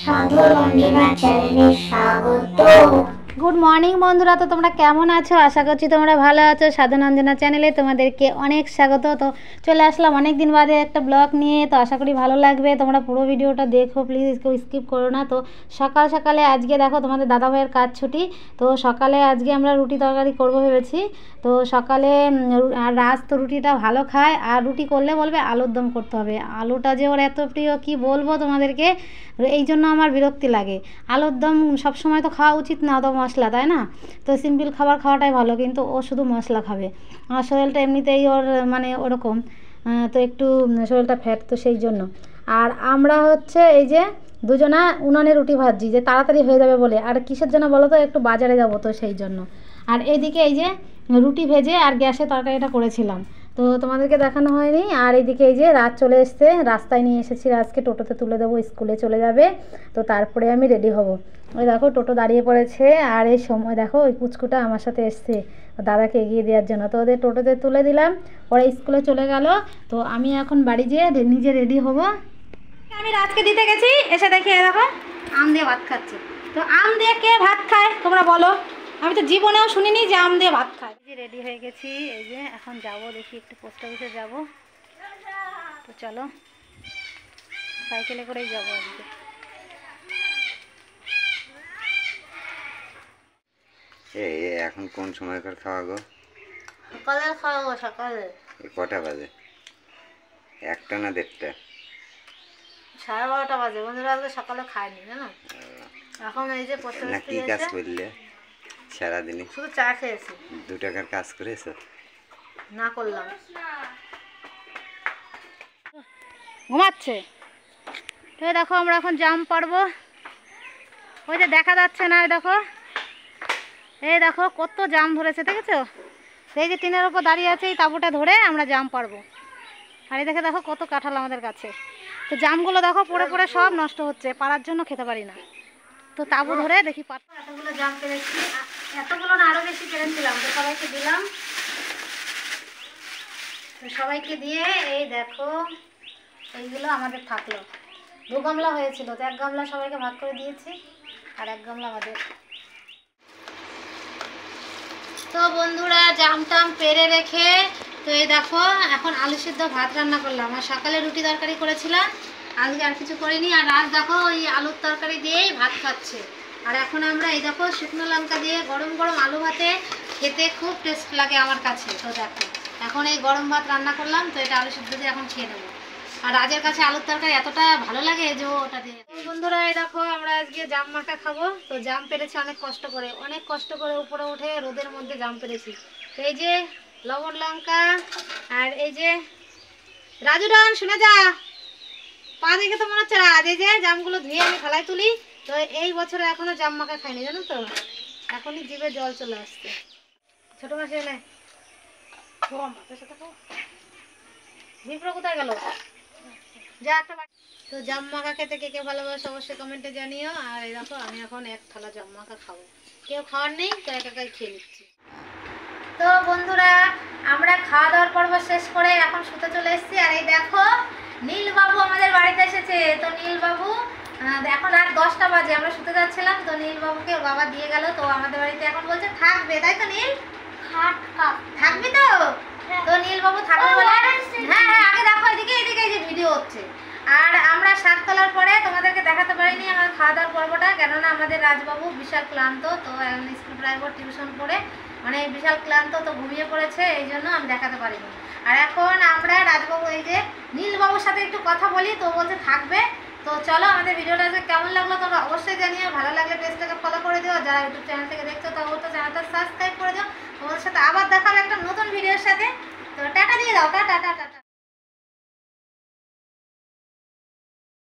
সাধু রঞ্জনা চ্যানেলে স্বাগত। গুড মর্নিং বন্ধুরা, তো তোমরা কেমন আছো? আশা করছি তোমরা ভালো আছো। সাধু রঞ্জনা চ্যানেলে তোমাদেরকে অনেক স্বাগত। তো চলে আসলাম অনেক দিন বাদে একটা ব্লগ নিয়ে, তো আশা করি ভালো লাগবে। তোমরা পুরো ভিডিওটা দেখো, প্লিজ কেউ স্কিপ করো না। তো সকাল সকালে আজকে দেখো তোমাদের দাদাভাইয়ের কাজ ছুটি, তো সকালে আজকে আমরা রুটি তরকারি করবো ভেবেছি। তো সকালে আর রাজ তো রুটিটা ভালো খায়, আর রুটি করলে বলবে আলুর দম করতে হবে। আলুটা যে ওর এত প্রিয় কি বলবো তোমাদেরকে, এই জন্য আমার বিরক্তি লাগে। আলুর দম সবসময় তো খাওয়া উচিত না, তো মশলা, তাই না? তো সিম্পল খাবার খাওয়াটাই ভালো, কিন্তু ও শুধু মশলা খাবে। আমার শরীরটা এমনিতেই ওর মানে ওরকম, তো একটু শরীরটা ফ্যাট, তো সেই জন্য। আর আমরা হচ্ছে এই যে দুজনা উনানে রুটি ভাজছি, যে তাড়াতাড়ি হয়ে যাবে বলে। আর কিসের জন্য বলো তো, একটু বাজারে যাব, তো সেই জন্য। আর এইদিকে এই যে রুটি ভেজে আর গ্যাসে তরকারিটা করেছিলাম, তো তোমাদেরকে দেখানো হয়নি। আর এইদিকে এই যে রাত চলে এসছে, রাস্তায় নিয়ে এসেছি রাজকে, টোটোতে তুলে দেবো, স্কুলে চলে যাবে। তো তারপরে আমি রেডি হব। ওই দেখো টোটো দাঁড়িয়ে পড়েছে, আর এই সময় দেখো ওই পুচকুটা আমার সাথে এসছে দাদাকে এগিয়ে দেওয়ার জন্য। তো ওদের টোটোতে তুলে দিলাম, ওরা স্কুলে চলে গেল। তো আমি এখন বাড়ি যেয়ে নিজে রেডি হব। আমি রাজকে দিতে গেছি, এসে দেখি দেখো আম দিয়ে ভাত খাচ্ছে। তো আম দিয়ে কে ভাত খায় তোমরা বলো? আমি তো জীবনেও শুনিনি যে আম দিয়ে ভাত খায়। রেডি হয়ে গেছি, এই যে এখন যাব, দেখি একটু পোস্ট অফিসে যাব। তো চলো, সাইকেলে করেই যাবো আজকে। এখন কোন সময়কার খাওয়া গো? সকালের খাওয়া, সকালে। কটা বাজে? 1টা না 1:30? 12:30 বাজে। বন্ধুরা আজকে সকালে খাইনি, জানো? এখন এই যে পোস্ট না, অফিস কি কাজ করলে সারাদিনে? শুধু চা খেয়েছি। 2 টাকার কাজ করেছো? না করলাম, ঘুমাচ্ছে। তো দেখো আমরা এখন জাম পারবো। ওই যে দেখা যাচ্ছে না, দেখো এই দেখো কত জাম ধরেছে, দেখেছো? এই যে টিনের ওপর দাঁড়িয়ে আছে, এই তাঁবুটা ধরে আমরা জাম পারবো। আর এই দেখে দেখো কত কাঁঠাল আমাদের কাছে। তো জামগুলো দেখো পড়ে পড়ে সব নষ্ট হচ্ছে, পাড়ার জন্য খেতে পারি না। তো তাঁবু ধরে দেখি পারবো। এতগুলো জাম পেরেছি, এতগুলো না আরও বেশি পেরেছিলাম। তো সবাইকে দিলাম, তো সবাইকে দিয়ে এই দেখো এইগুলো আমাদের থাকলো। 2 গামলা হয়েছিল, তো 1 গামলা সবাইকে ভাগ করে দিয়েছি, আর 1 গামলা আমাদের। তো বন্ধুরা জাম টাম পেরে রেখে, তো এই দেখো এখন আলু সিদ্ধ ভাত রান্না করলাম। আর সকালে রুটি তরকারি করেছিলাম, আজকে আর কিছু করিনি। আর রাত দেখো ওই আলুর তরকারি দিয়েই ভাত খাচ্ছে। আর এখন আমরা এই দেখো শুকনো লঙ্কা দিয়ে গরম গরম আলু ভাতে খেতে খুব টেস্ট লাগে আমার কাছে। তো দেখো এখন এই গরম ভাত রান্না করলাম, তো এটা আলু সিদ্ধ দিয়ে এখন খেয়ে নেবো। আর রাজের কাছে আলুর তরকারি এতটা ভালো লাগে যে ওটা দিয়ে। বন্ধুরা এই দেখো আমরা আজকে জাম মাখা খাবো। তো জাম পেরেছি অনেক কষ্ট করে, অনেক কষ্ট করে উপরে উঠে রোদের মধ্যে জাম পেরেছি। তো এই যে লবণ লঙ্কা, আর এই যে রাজু রান শুনে যা, পা দেখে তো মনে হচ্ছে রাজ। এই যে জামগুলো ধুয়ে আমি থালায় তুলি। তো এই বছরে এখনো জাম মাখা খাইনি, জানো তো? এখনই জিভে জল চলে আসছে। ছোট মাসে এনে জিভটা কোথায় গেল? যা একটা। তো জাম মাখা খেতে কে কে ভালোবাসে অবশ্যই কমেন্টে জানিও। আর এই দেখো আমি এখন 1 থালা জাম মাখা খাবো, কেউ খাওয়ার নেই, তো একাই খেয়ে নিচ্ছি। তো বন্ধুরা আমরা খাওয়া দাওয়ার পর্ব শেষ করে এখন শুতে চলে এসেছি। আর এই দেখো নীলবাবু আমাদের বাড়িতে এসেছে। তো নীলবাবু এখন রাত 10টা বাজে, আমরা শুতে যাচ্ছিলাম, তো নীলবাবুকে বাবা দিয়ে গেল। তো আমাদের বাড়িতে এখন বলছে থাকবে, তাই তো নীল? থাকবি তো? তো নীলবাবু থাকবে বলে, হ্যাঁ হ্যাঁ আগে দেখো এদিকে, এদিকে এই যে ভিডিও হচ্ছে। আর আমরা 7 তলার পরে তোমাদেরকে দেখাতে পারিনি আমার খাওয়া দাওয়ার পর্বটা, কেননা আমাদের রাজবাবু বিশাল ক্লান্ত। তো স্কুল ড্রাইভার টিউশন করে মানে বিশাল ক্লান্ত, তো ঘুমিয়ে পড়েছে, এই জন্য আমি দেখাতে পারিনি। আর এখন আমরা রাজবাবু এই যে নীলবাবুর সাথে একটু কথা বলি, তো বলছে থাকবে। তো চলো আমাদের ভিডিওটা কেমন লাগলো তোমরা অবশ্যই জানিও। ভালো লাগলে পেজটাকে ফলো করে দিও, যারা ইউটিউব চ্যানেল থেকে দেখছো তো অবশ্যই চ্যানেলটা সাবস্ক্রাইব করে দিও। তোমাদের সাথে আবার দেখা হবে একটা নতুন ভিডিওর সাথে। তো টাটা দিয়ে দাও, টাটা টাটা।